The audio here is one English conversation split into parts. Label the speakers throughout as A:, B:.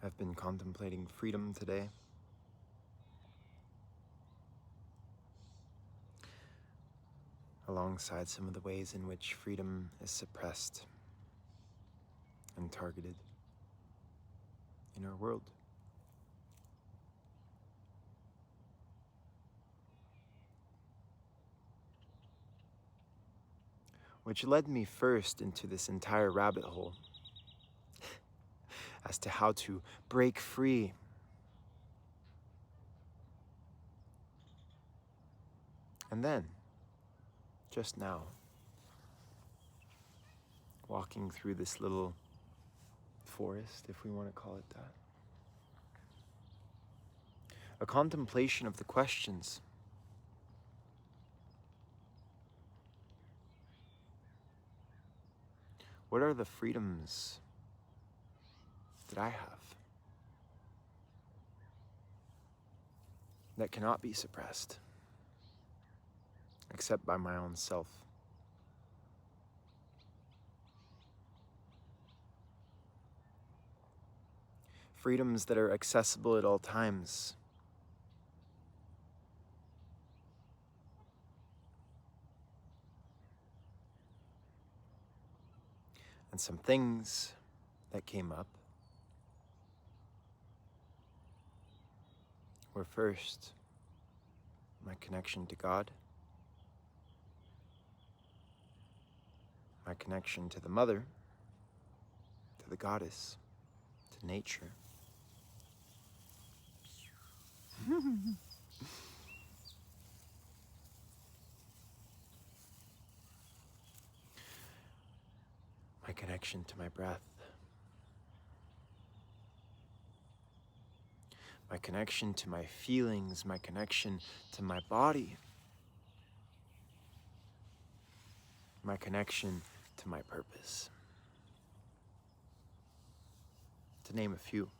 A: I've been contemplating freedom today. Alongside some of the ways in which freedom is suppressed and targeted in our world. Which led me first into this entire rabbit hole as to how to break free. And then, just now, walking through this little forest, if we want to call it that, a contemplation of the questions. What are the freedoms that I have that cannot be suppressed except by my own self? Freedoms that are accessible at all times. And some things that came up were first, my connection to God, my connection to the mother, to the goddess, to nature. My connection to my breath. My connection to my feelings, my connection to my body. My connection to my purpose. To name a few.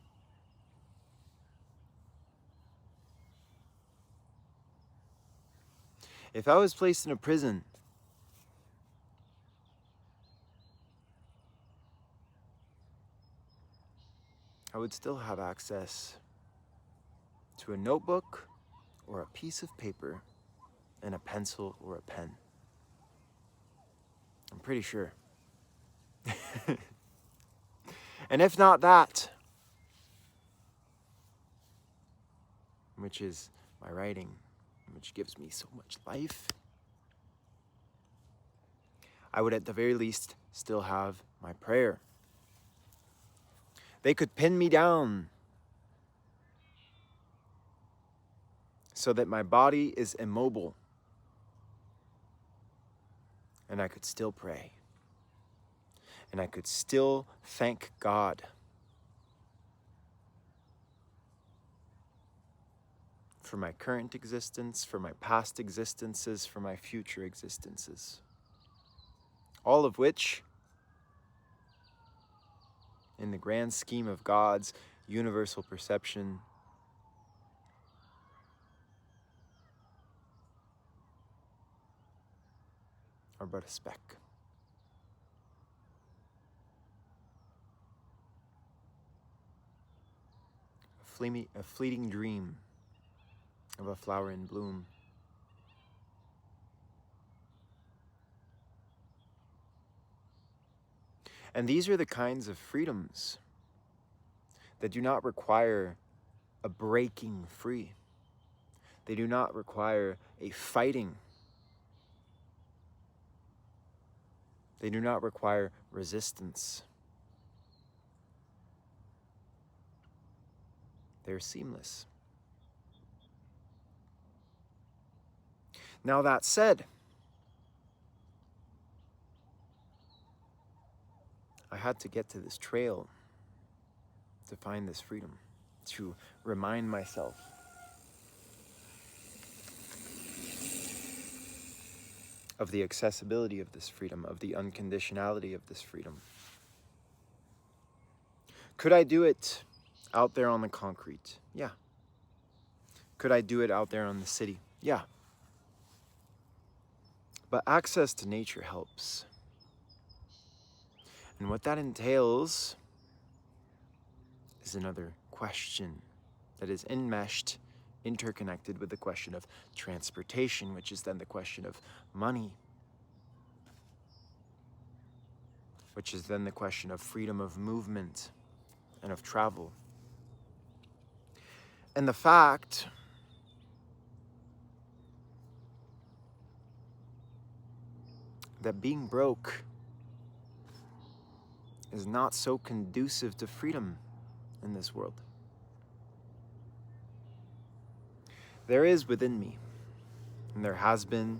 A: If I was placed in a prison, I would still have access to a notebook or a piece of paper and a pencil or a pen. I'm pretty sure. And if not that, which is my writing, which gives me so much life, I would at the very least still have my prayer. They could pin me down so that my body is immobile and I could still pray. And I could still thank God for my current existence, for my past existences, for my future existences. All of which, in the grand scheme of God's universal perception, are but a speck. A fleeting dream of a flower in bloom. And these are the kinds of freedoms that do not require a breaking free. They do not require a fighting. They do not require resistance. They're seamless. Now that said, I had to get to this trail to find this freedom, to remind myself of the accessibility of this freedom, of the unconditionality of this freedom. Could I do it out there on the concrete? Yeah. Could I do it out there on the city? Yeah. But access to nature helps. And what that entails is another question that is enmeshed, interconnected with the question of transportation, which is then the question of money, which is then the question of freedom of movement and of travel. And the fact that being broke is not so conducive to freedom in this world. There is within me, and there has been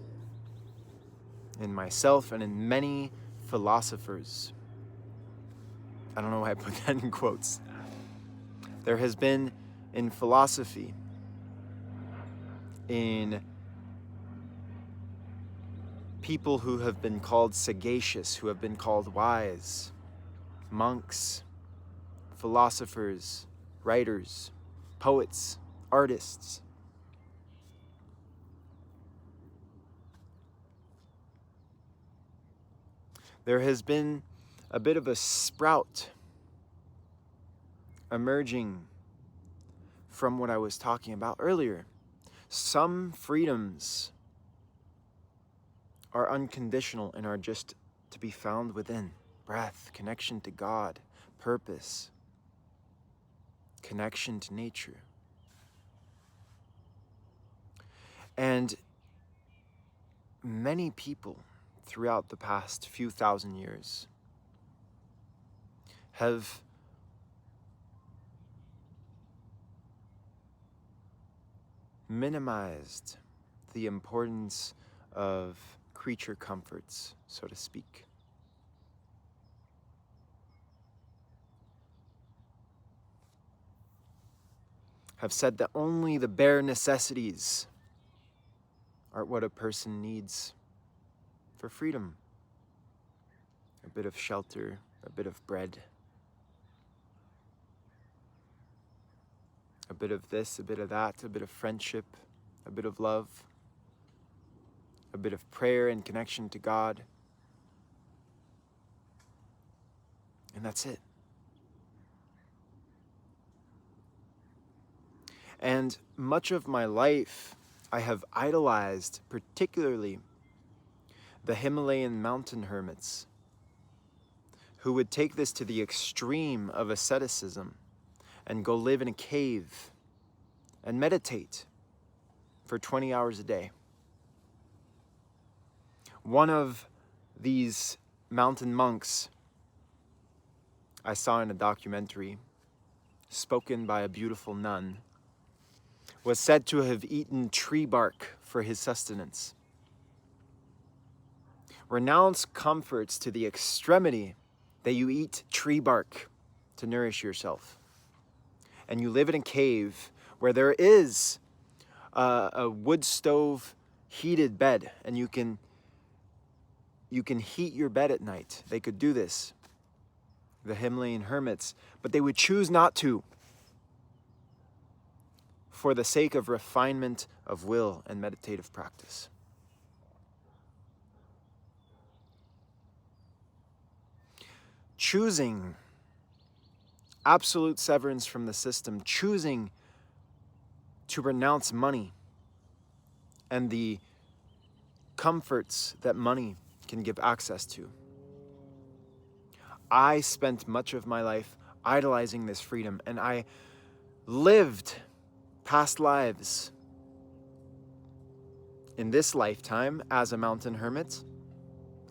A: in myself and in many philosophers. I don't know why I put that in quotes. There has been in philosophy, in people who have been called sagacious, who have been called wise, monks, philosophers, writers, poets, artists. There has been a bit of a sprout emerging from what I was talking about earlier. Some freedoms are unconditional and are just to be found within. Breath, connection to God, purpose, connection to nature. And many people throughout the past few thousand years have minimized the importance of creature comforts, so to speak. Have said that only the bare necessities are what a person needs for freedom. A bit of shelter, a bit of bread, a bit of this, a bit of that, a bit of friendship, a bit of love, a bit of prayer and connection to God. And that's it. And much of my life, I have idolized particularly the Himalayan mountain hermits who would take this to the extreme of asceticism and go live in a cave and meditate for 20 hours a day. One of these mountain monks I saw in a documentary, spoken by a beautiful nun, was said to have eaten tree bark for his sustenance. Renounce comforts to the extremity that you eat tree bark to nourish yourself. And you live in a cave where there is a wood stove heated bed, and you can heat your bed at night. They could do this, the Himalayan hermits, but they would choose not to for the sake of refinement of will and meditative practice. Choosing absolute severance from the system, choosing to renounce money and the comforts that money can give access to. I spent much of my life idolizing this freedom, and I lived past lives in this lifetime as a mountain hermit,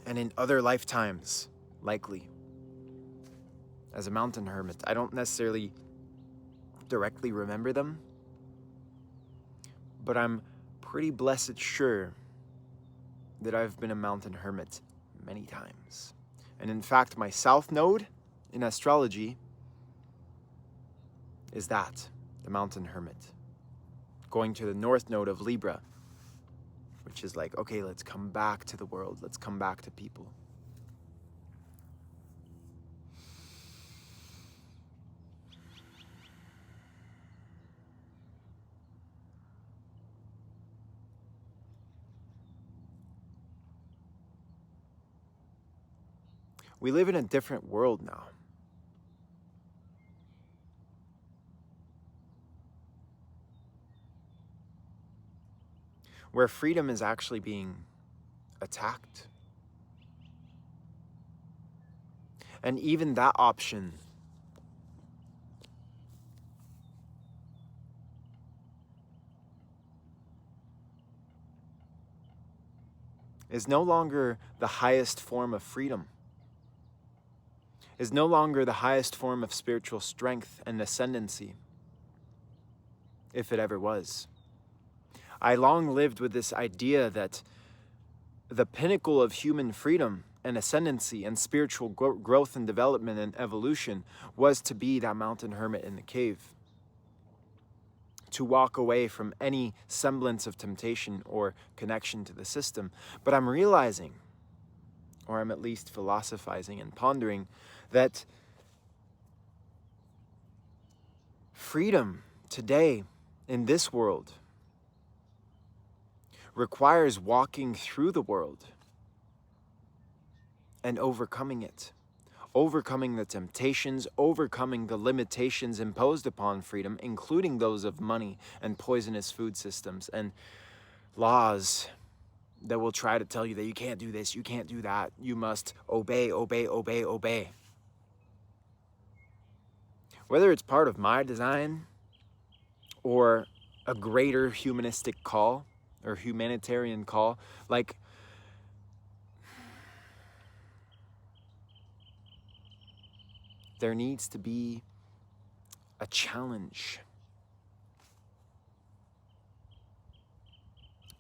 A: and in other lifetimes, likely, as a mountain hermit. I don't necessarily directly remember them, but I'm pretty blessed sure that I've been a mountain hermit many times. And in fact, my south node in astrology is that, the mountain hermit. Going to the north node of Libra, which is like, okay, let's come back to the world. Let's come back to people. We live in a different world now. where freedom is actually being attacked. And even that option is no longer the highest form of freedom, is no longer the highest form of spiritual strength and ascendancy, if it ever was. I long lived with this idea that the pinnacle of human freedom and ascendancy and spiritual growth and development and evolution was to be that mountain hermit in the cave, to walk away from any semblance of temptation or connection to the system. But I'm realizing, or I'm at least philosophizing and pondering, that freedom today in this world requires walking through the world and overcoming it. Overcoming the temptations, overcoming the limitations imposed upon freedom, including those of money and poisonous food systems and laws that will try to tell you that you can't do this, you can't do that, you must obey, obey, obey, obey. Whether it's part of my design or a greater humanistic call or humanitarian call, like, there needs to be a challenge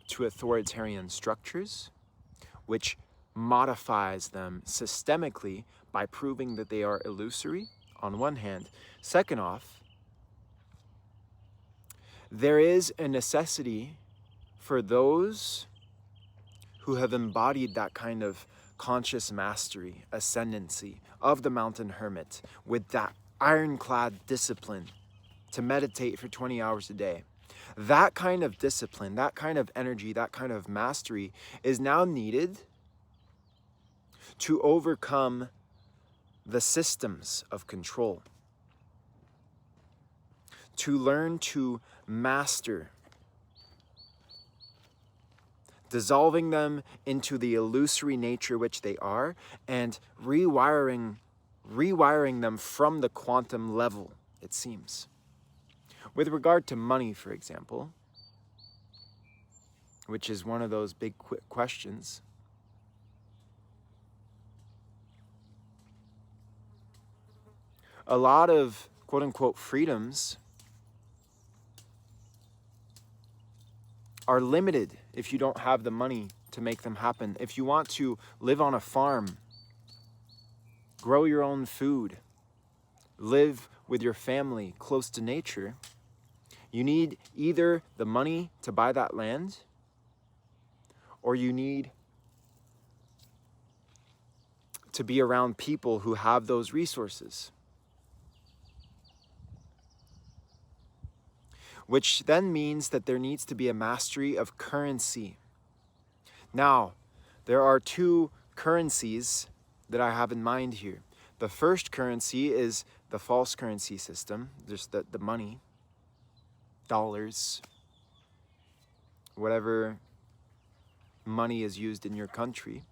A: to authoritarian structures, which modifies them systemically by proving that they are illusory, on one hand. Second off, there is a necessity for those who have embodied that kind of conscious mastery, ascendancy of the mountain hermit, with that ironclad discipline to meditate for 20 hours a day. That kind of discipline, that kind of energy, that kind of mastery is now needed to overcome the systems of control, to learn to master, dissolving them into the illusory nature which they are, and rewiring them from the quantum level, it seems. With regard to money, for example, which is one of those big questions, a lot of quote-unquote freedoms are limited if you don't have the money to make them happen. If you want to live on a farm, grow your own food, live with your family close to nature, you need either the money to buy that land, or you need to be around people who have those resources. Which then means that there needs to be a mastery of currency. Now, there are two currencies that I have in mind here. The first currency is the false currency system, just the money, dollars, whatever money is used in your country.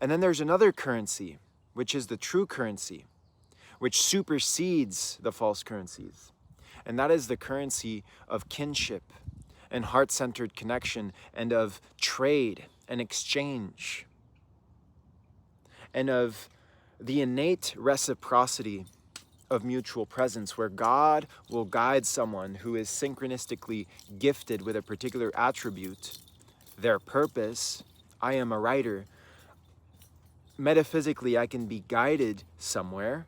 A: And then there's another currency, which is the true currency, which supersedes the false currencies. And that is the currency of kinship and heart-centered connection, and of trade and exchange, and of the innate reciprocity of mutual presence, where God will guide someone who is synchronistically gifted with a particular attribute, their purpose. I am a writer. Metaphysically, I can be guided somewhere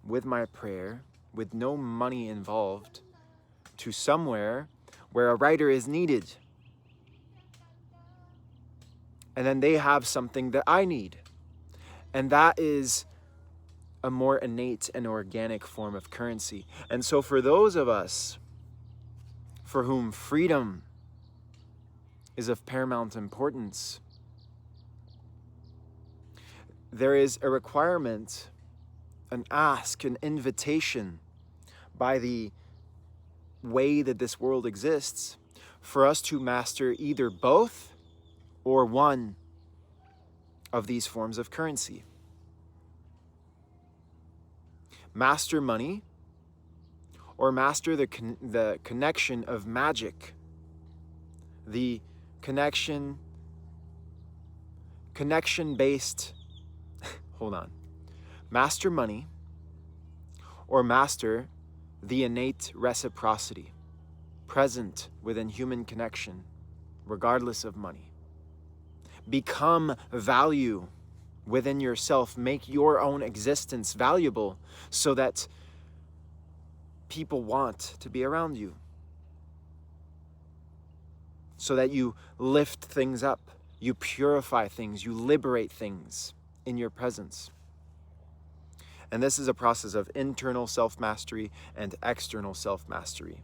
A: with my prayer, with no money involved, to somewhere where a writer is needed. And then they have something that I need. And that is a more innate and organic form of currency. And so for those of us for whom freedom is of paramount importance, there is a requirement, an ask, an invitation by the way that this world exists for us to master either both or one of these forms of currency. Master money, or master the connection of magic, the connection-based, hold on. Master money, or master the innate reciprocity present within human connection, regardless of money. Become value within yourself. Make your own existence valuable so that people want to be around you. So that you lift things up, you purify things, you liberate things in your presence. And this is a process of internal self-mastery and external self-mastery.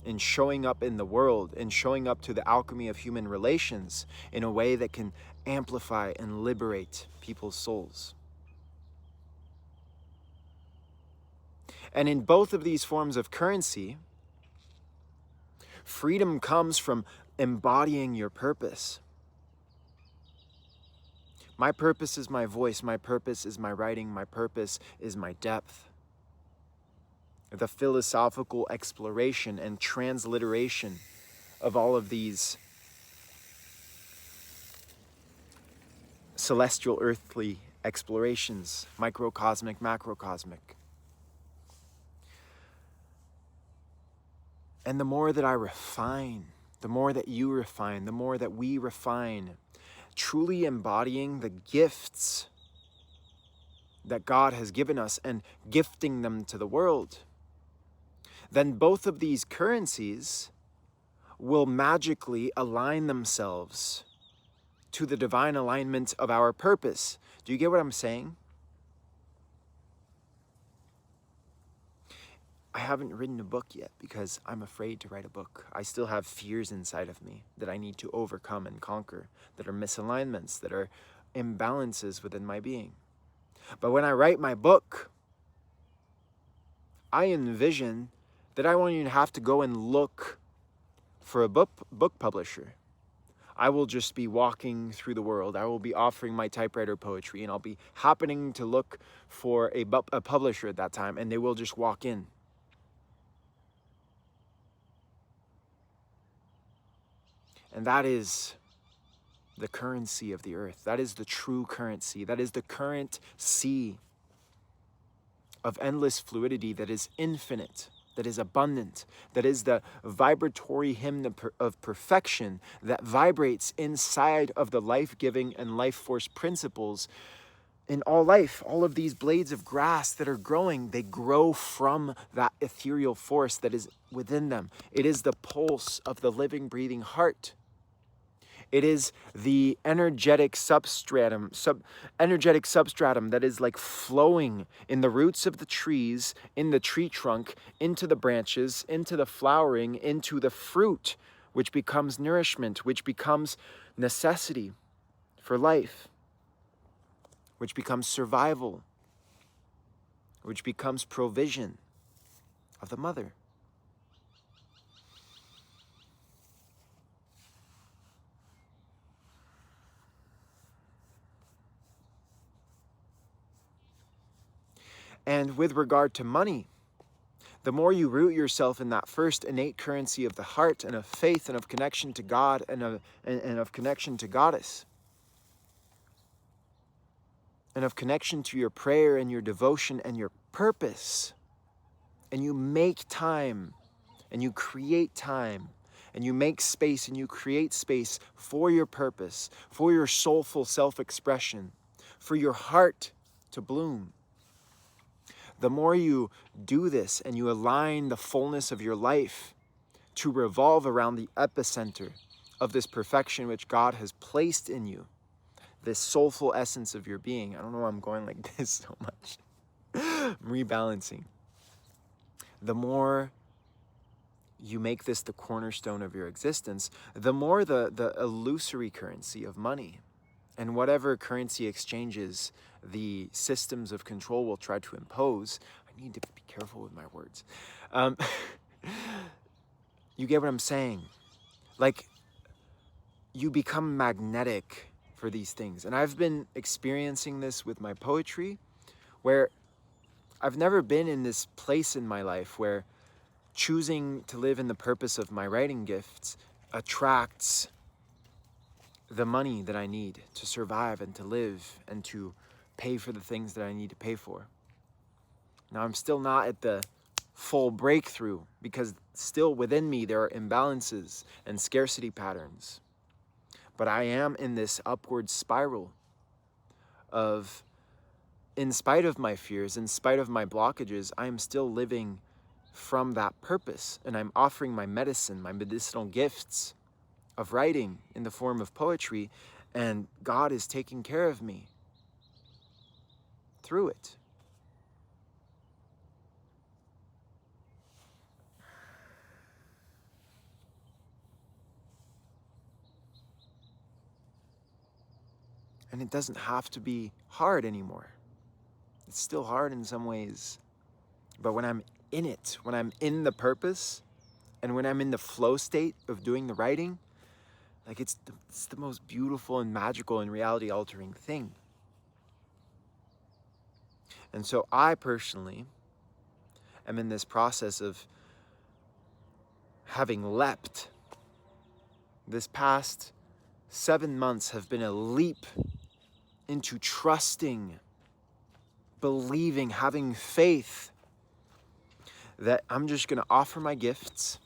A: In showing up in the world, in showing up to the alchemy of human relations in a way that can amplify and liberate people's souls. And in both of these forms of currency, freedom comes from embodying your purpose. My purpose is my voice, my purpose is my writing, my purpose is my depth. The philosophical exploration and transliteration of all of these celestial earthly explorations, microcosmic, macrocosmic. And the more that I refine, the more that you refine, the more that we refine, truly embodying the gifts that God has given us and gifting them to the world, then both of these currencies will magically align themselves to the divine alignment of our purpose. Do you get what I'm saying? I haven't written a book yet because I'm afraid to write a book. I still have fears inside of me that I need to overcome and conquer, that are misalignments, that are imbalances within my being. But when I write my book, I envision that I won't even have to go and look for a book publisher. I will just be walking through the world. I will be offering my typewriter poetry, and I'll be happening to look for a publisher at that time, and they will just walk in. And that is the currency of the earth. That is the true currency. That is the current sea of endless fluidity that is infinite, that is abundant, that is the vibratory hymn of perfection that vibrates inside of the life-giving and life force principles in all life. All of these blades of grass that are growing, they grow from that ethereal force that is within them. It is the pulse of the living, breathing heart. It is the energetic substratum that is like flowing in the roots of the trees, in the tree trunk, into the branches, into the flowering, into the fruit, which becomes nourishment, which becomes necessity for life, which becomes survival, which becomes provision of the mother. And with regard to money, the more you root yourself in that first innate currency of the heart and of faith and of connection to God and of connection to Goddess, and of connection to your prayer and your devotion and your purpose, and you make time and you create time and you make space and you create space for your purpose, for your soulful self-expression, for your heart to bloom. The more you do this and you align the fullness of your life to revolve around the epicenter of this perfection which God has placed in you, this soulful essence of your being. I don't know why I'm going like this so much. I'm rebalancing. The more you make this the cornerstone of your existence, the more the illusory currency of money and whatever currency exchanges the systems of control will try to impose. I need to be careful with my words. You get what I'm saying? Like, you become magnetic for these things. And I've been experiencing this with my poetry, where I've never been in this place in my life where choosing to live in the purpose of my writing gifts attracts the money that I need to survive and to live and to pay for the things that I need to pay for. Now, I'm still not at the full breakthrough, because still within me there are imbalances and scarcity patterns. But I am in this upward spiral of, in spite of my fears, in spite of my blockages, I am still living from that purpose. And I'm offering my medicine, my medicinal gifts of writing in the form of poetry, and God is taking care of me through it. And it doesn't have to be hard anymore. It's still hard in some ways. But when I'm in it, when I'm in the purpose, and when I'm in the flow state of doing the writing, like it's the most beautiful and magical and reality altering thing. And so I personally am in this process of having leapt. This past 7 months have been a leap into trusting, believing, having faith that I'm just going to offer my gifts,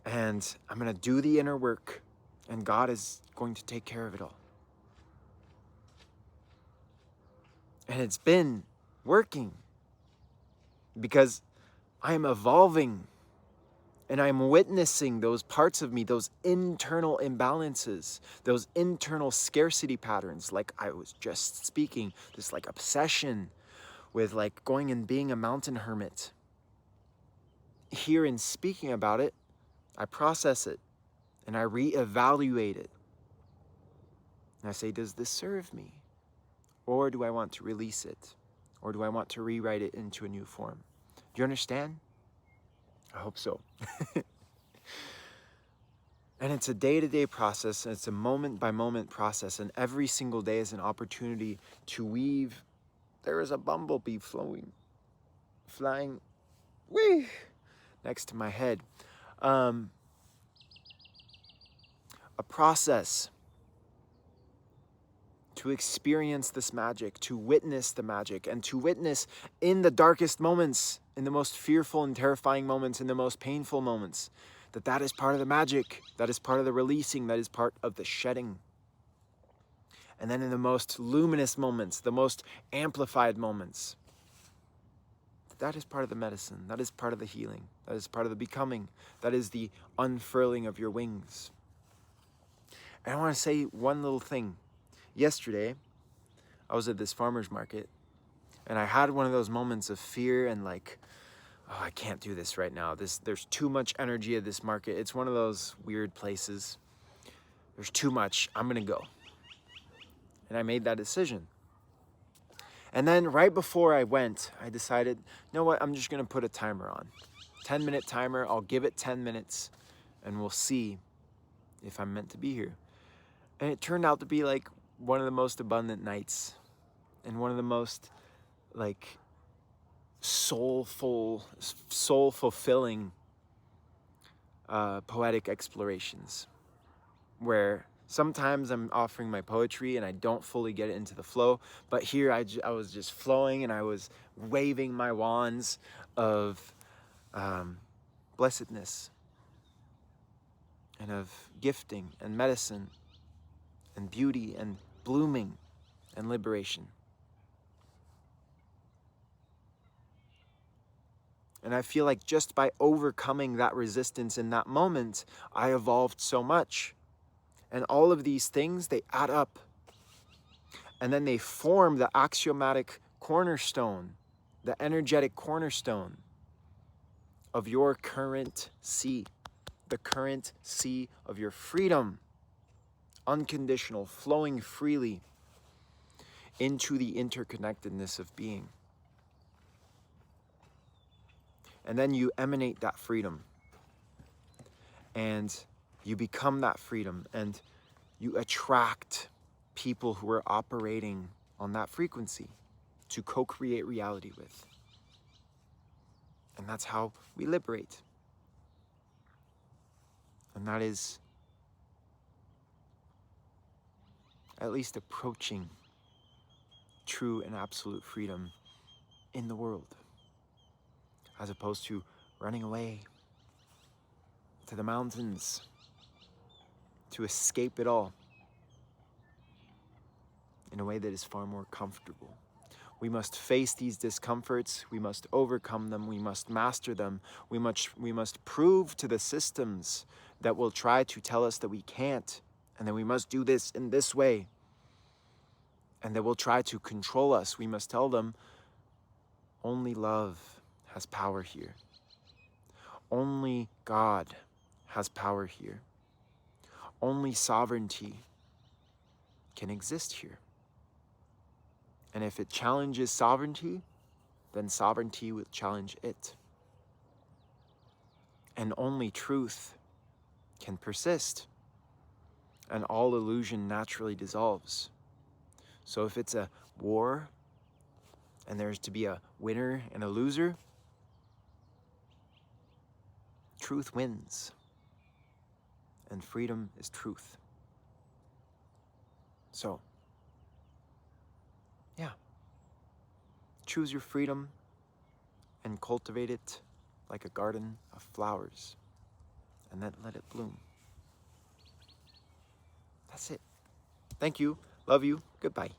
A: and I'm going to do the inner work, and God is going to take care of it all. And it's been working, because I am evolving, and I'm witnessing those parts of me, those internal imbalances, those internal scarcity patterns, like I was just speaking, this like obsession with like going and being a mountain hermit. Here in speaking about it, I process it and I reevaluate it. And I say, does this serve me? Or do I want to release it? Or do I want to rewrite it into a new form? Do you understand? I hope so. And it's a day-to-day process, and it's a moment-by-moment process, and every single day is an opportunity to weave. There is a bumblebee flying, whee, next to my head. A process to experience this magic, to witness the magic, and to witness in the darkest moments, in the most fearful and terrifying moments, in the most painful moments, that is part of the magic, that is part of the releasing, that is part of the shedding. And then in the most luminous moments, the most amplified moments, that is part of the medicine, that is part of the healing, that is part of the becoming, that is the unfurling of your wings. And I want to say one little thing. Yesterday, I was at this farmer's market, and I had one of those moments of fear and like, oh, I can't do this right now. There's too much energy at this market. It's one of those weird places. There's too much. I'm going to go. And I made that decision. And then right before I went, I decided, you know what? I'm just going to put a timer on. 10-minute timer. I'll give it 10 minutes, and we'll see if I'm meant to be here. And it turned out to be like one of the most abundant nights, and one of the most like soul-fulfilling poetic explorations, where sometimes I'm offering my poetry and I don't fully get it into the flow, but here I was just flowing, and I was waving my wands of blessedness and of gifting and medicine and beauty and blooming and liberation. And I feel like just by overcoming that resistance in that moment, I evolved so much. And all of these things, they add up. And then they form the axiomatic cornerstone, the energetic cornerstone of your current sea, the current sea of your freedom, unconditional, flowing freely into the interconnectedness of being. And then you emanate that freedom. and you become that freedom, and you attract people who are operating on that frequency to co-create reality with. And that's how we liberate. And that is at least approaching true and absolute freedom in the world, as opposed to running away to the mountains to escape it all in a way that is far more comfortable. We must face these discomforts, we must overcome them, we must master them, we must prove to the systems that will try to tell us that we can't, and that we must do this in this way, and that will try to control us. We must tell them, only love has power here. Only God has power here. Only sovereignty can exist here. And if it challenges sovereignty, then sovereignty will challenge it. And only truth can persist, and all illusion naturally dissolves. So if it's a war, and there's to be a winner and a loser, truth wins. And freedom is truth. So, yeah. Choose your freedom and cultivate it like a garden of flowers, and then let it bloom. That's it. Thank you. Love you. Goodbye.